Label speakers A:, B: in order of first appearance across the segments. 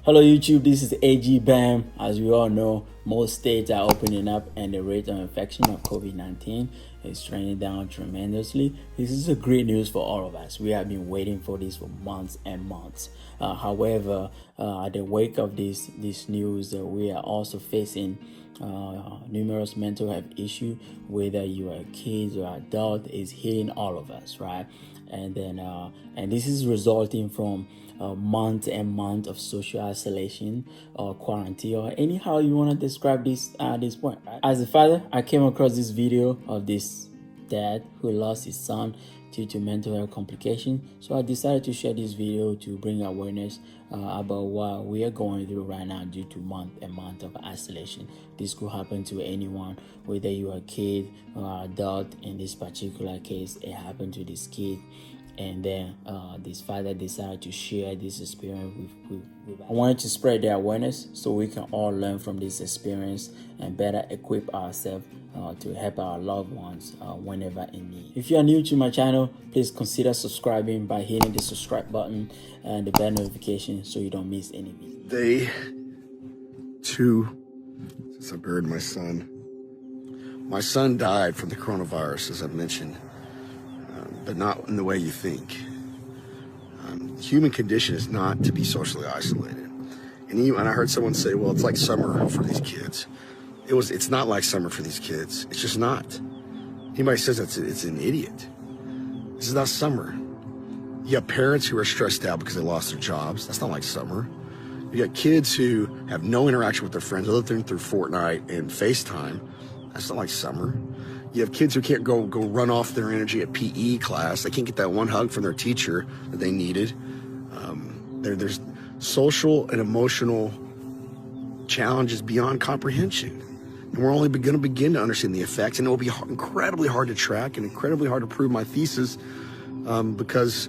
A: Hello YouTube, this is AG Bam. As we all know, most states are opening up and the rate of infection of COVID-19 is trending down tremendously. This is a great news for all of us. We have been waiting for this for months and months. However, at the wake of this news, we are also facing numerous mental health issues, whether you are kids or adult, is hitting all of us, right? And then and this is resulting from month and month of social isolation or quarantine, or anyhow you want to describe this this point, right? As a father, I came across this video of this dad who lost his son due to mental health complication, so I decided to share this video to bring awareness about what we are going through right now due to month and month of isolation. This could happen to anyone, whether you are a kid or adult. In this particular case, it happened to this kid, and then this father decided to share this experience with I wanted to spread the awareness so we can all learn from this experience and better equip ourselves to help our loved ones whenever in need. If you are new to my channel, please consider subscribing by hitting the subscribe button and the bell notification so you don't miss any videos.
B: Day 2 since I buried my son. My son died from the coronavirus, as I've mentioned, but not in the way you think. The human condition is not to be socially isolated. And I heard someone say, well, it's like summer for these kids. It's not like summer for these kids. It's just not. Anybody says it's an idiot. This is not summer. You got parents who are stressed out because they lost their jobs. That's not like summer. You got kids who have no interaction with their friends other than through Fortnite and FaceTime. That's not like summer. You have kids who can't go run off their energy at PE class. They can't get that one hug from their teacher that they needed. There's social and emotional challenges beyond comprehension. And we're only going to begin to understand the effects, and it will be incredibly hard to track and incredibly hard to prove my thesis because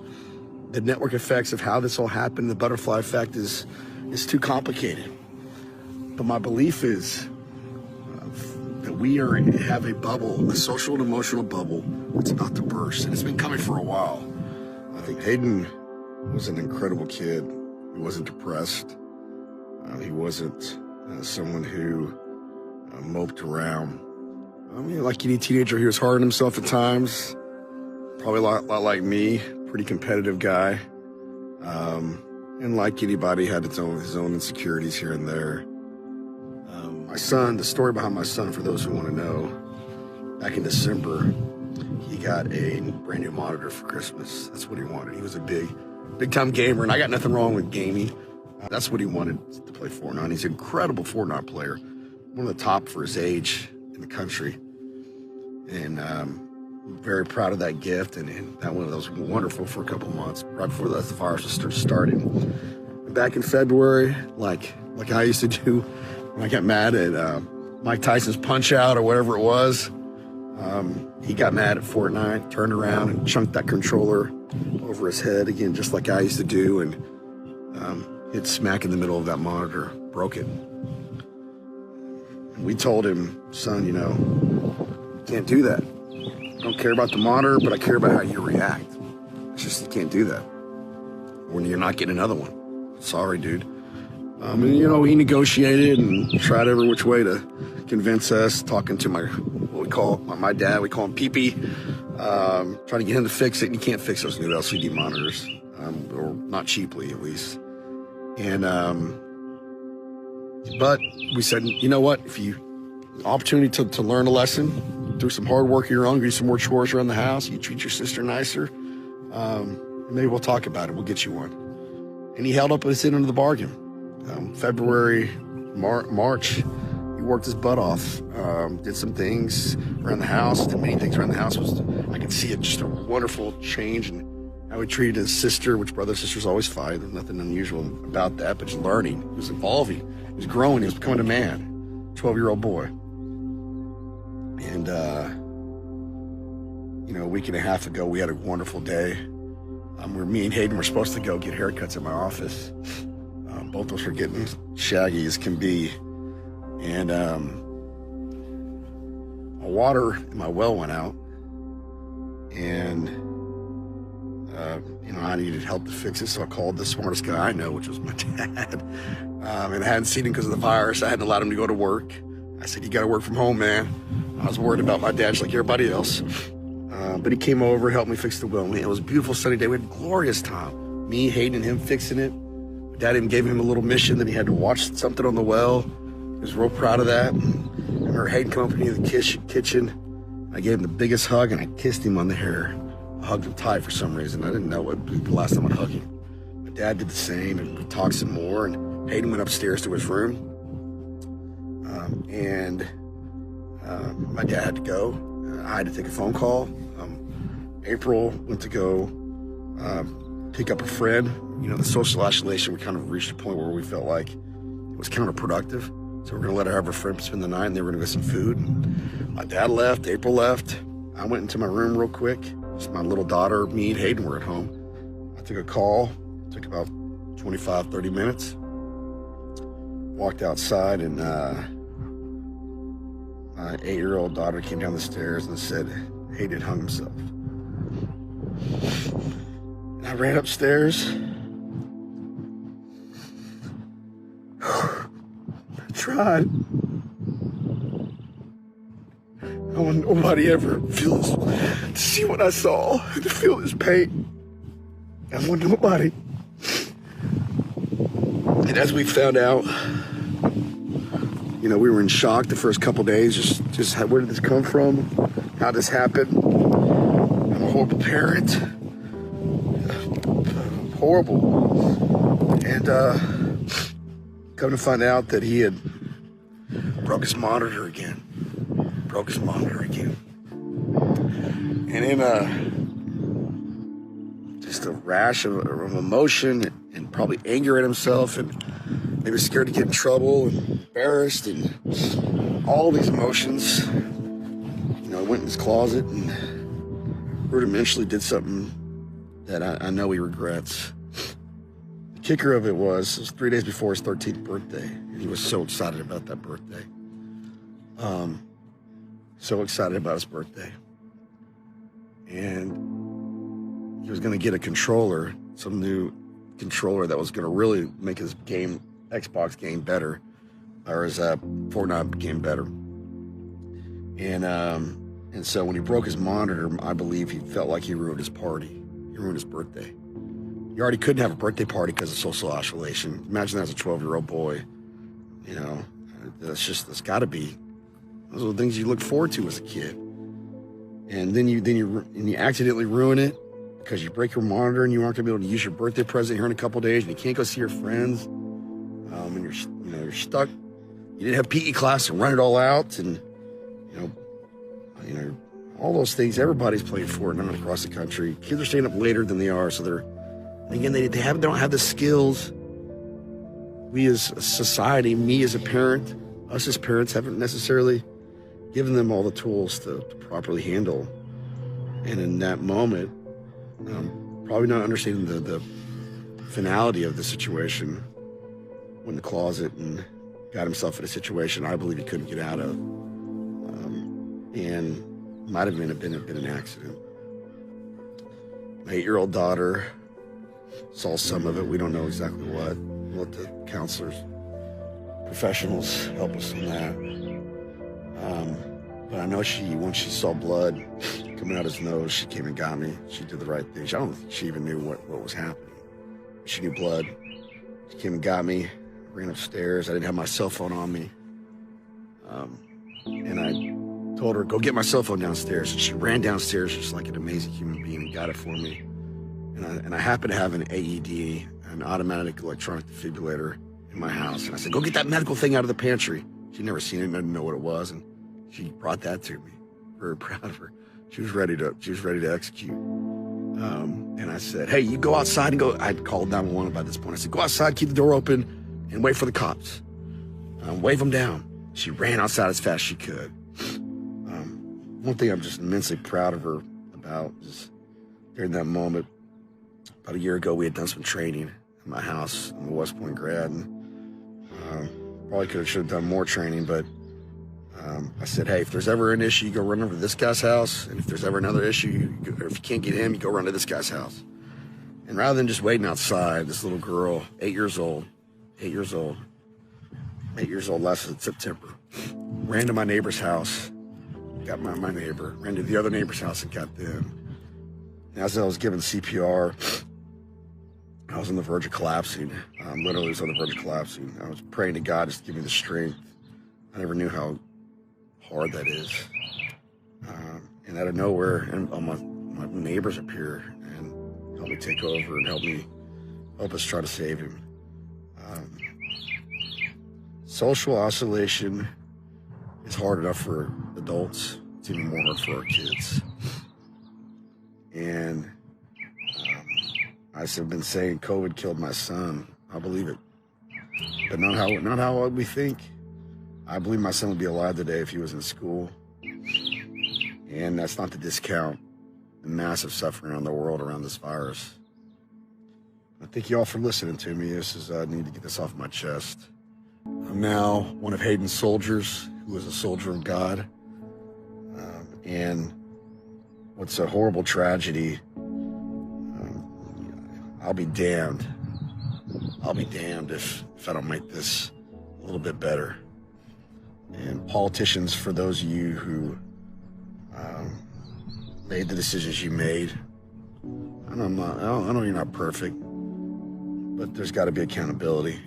B: the network effects of how this all happened, the butterfly effect, is too complicated. But my belief is that we have a bubble, a social and emotional bubble that's about to burst, and it's been coming for a while. I think Hayden was an incredible kid. He wasn't depressed. He wasn't someone who moped around. I mean, like any teenager, he was hard on himself at times. Probably a lot like me, pretty competitive guy. And like anybody, had his own insecurities here and there. My son, the story behind my son, for those who want to know, back in December, he got a brand new monitor for Christmas. That's what he wanted. He was a big time gamer, and I got nothing wrong with gaming. That's what he wanted, to play Fortnite. He's an incredible Fortnite player, one of the top for his age in the country. And I'm very proud of that gift, and that one was wonderful for a couple months, right before the virus started. Back in February, like I used to do when I got mad at Mike Tyson's Punch Out or whatever it was, he got mad at Fortnite, turned around and chunked that controller over his head again, just like I used to do, and hit smack in the middle of that monitor, broke it. And we told him, son, you can't do that. I don't care about the monitor, but I care about how you react. It's just, you can't do that. When you're not getting another one. Sorry, dude. And he negotiated and tried every which way to convince us, talking to my dad, we call him Pee-Pee, trying to get him to fix it, and you can't fix those new LCD monitors, or not cheaply at least. And but we said, you know what, if you opportunity to learn a lesson, do some hard work of your own, do some more chores around the house, you treat your sister nicer, maybe we'll talk about it, we'll get you one. And he held up his end of the bargain. February, March, he worked his butt off, did some things around the house, did many things around the house. I could see just a wonderful change in how he treated his sister, which brother and sisters always fight. There's nothing unusual about that, but just learning. He was evolving, he was growing, he was becoming a man, 12-year-old boy. And, a week and a half ago, we had a wonderful day. Where me and Hayden were supposed to go get haircuts at my office. Both of us were getting shaggy as can be. And my water in my well went out. And I needed help to fix it, so I called the smartest guy I know, which was my dad. And I hadn't seen him because of the virus. I hadn't allowed him to go to work. I said, you got to work from home, man. I was worried about my dad just like everybody else. But he came over, helped me fix the well. It was a beautiful sunny day. We had a glorious time. Me, Hayden, and him fixing it. My dad even gave him a little mission that he had to watch something on the well. He was real proud of that. And I remember Hayden come up to me in the kitchen. I gave him the biggest hug, and I kissed him on the hair. I hugged him tight for some reason. I didn't know what would be the last time I'd hug him. My dad did the same, and we talked some more. And Hayden went upstairs to his room. My dad had to go. I had to take a phone call. April went to go pick up a friend. The social isolation, we kind of reached a point where we felt like it was counterproductive. So we're going to let her have her friend spend the night, and they were going to get some food. And my dad left, April left. I went into my room real quick. Just my little daughter, me, and Hayden were at home. I took a call. It took about 25, 30 minutes. Walked outside, and my 8-year-old daughter came down the stairs and said, Hayden hung himself. And I ran upstairs. I tried. I want nobody ever feels to see what I saw and to feel this pain. I want nobody. And as we found out, we were in shock the first couple days. Just where did this come from? How did this happen? I'm a horrible parent. Horrible. And come to find out that he had broke his monitor again. And in just a rash of emotion and probably anger at himself and maybe scared to get in trouble and embarrassed and all these emotions. I went in his closet and rudimentally did something that I know he regrets. The kicker of it was 3 days before his 13th birthday, and he was so excited about that birthday. So excited about his birthday. And he was going to get a controller, some new controller that was going to really make his Xbox game better, or his Fortnite game better. And so when he broke his monitor, I believe he felt like he ruined his party. He ruined his birthday. You already couldn't have a birthday party because of social isolation. Imagine that as a 12-year-old boy. It's got to be. Those are the things you look forward to as a kid. And then you accidentally ruin it because you break your monitor and you aren't going to be able to use your birthday present here in a couple of days, and you can't go see your friends. And you're stuck. You didn't have PE class and run it all out, and all those things. Everybody's playing Fortnite across the country. Kids are staying up later than they are, so they don't have the skills. We as a society, me as a parent, us as parents haven't necessarily given them all the tools to properly handle. And in that moment, probably not understanding the finality of the situation, went in the closet and got himself in a situation I believe he couldn't get out of. And might have been an accident. My 8-year-old daughter saw some of it. We don't know exactly what. We'll let the counselors, professionals help us on that. But I know once she saw blood coming out his nose, she came and got me. She did the right thing. I don't think she even knew what was happening. She knew blood. She came and got me, ran upstairs. I didn't have my cell phone on me. And I told her, go get my cell phone downstairs. And she ran downstairs just like an amazing human being and got it for me. And I happen to have an AED, an automatic electronic defibrillator, in my house. And I said, go get that medical thing out of the pantry. She'd never seen it, didn't know what it was. And she brought that to me. Very proud of her. She was ready to execute. And I said, hey, you go outside and go. I'd called 911 by this point. I said, go outside, keep the door open, and wait for the cops. Wave them down. She ran outside as fast as she could. One thing I'm just immensely proud of her about is during that moment, about a year ago, we had done some training in my house. I'm a West Point grad, and probably should have done more training, but I said, hey, if there's ever an issue, you go run over to this guy's house, and if there's ever another issue, or if you can't get him, you go run to this guy's house. And rather than just waiting outside, this little girl, 8 years old last September, ran to my neighbor's house, got my neighbor, ran to the other neighbor's house and got them. And as I was giving CPR, I was on the verge of collapsing. Literally was on the verge of collapsing. I was praying to God just to give me the strength. I never knew how hard that is. And out of nowhere, and my neighbors appear and help me take over and help us try to save him. Social isolation is hard enough for adults. It's even more hard for our kids. And I've been saying COVID killed my son. I believe it, but not how we think. I believe my son would be alive today if he was in school. And that's not to discount the massive suffering around the world around this virus. I thank you all for listening to me. I need to get this off my chest. I'm now one of Hayden's soldiers, who was a soldier of God. And what's a horrible tragedy, I'll be damned. I'll be damned if I don't make this a little bit better. And politicians, for those of you who made the decisions you made, I know you're not perfect, but there's got to be accountability.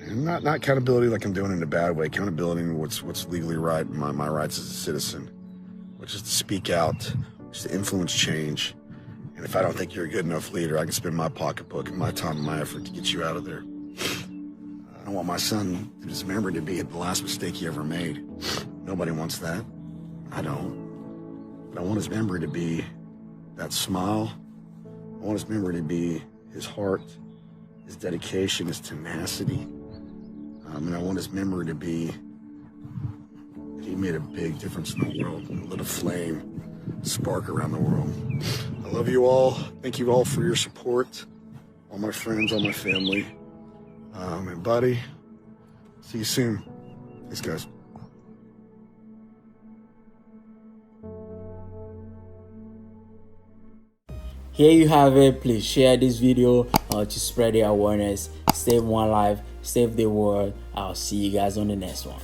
B: And not accountability like I'm doing it in a bad way. Accountability in what's legally right, my rights as a citizen, which is to speak out, which is to influence change. And if I don't think you're a good enough leader, I can spend my pocketbook and my time and my effort to get you out of there. I don't want my son to just remember to be the last mistake he ever made. Nobody wants that. I don't. But I want his memory to be that smile. I want his memory to be his heart, his dedication, his tenacity. And I want his memory to be that he made a big difference in the world, lit a flame, spark around the world. I love you all. Thank you all for your support. All my friends, all my family. And buddy, see you soon. Thanks, guys.
A: Here you have it. Please share this video to spread the awareness. Save one life, save the world. I'll see you guys on the next one.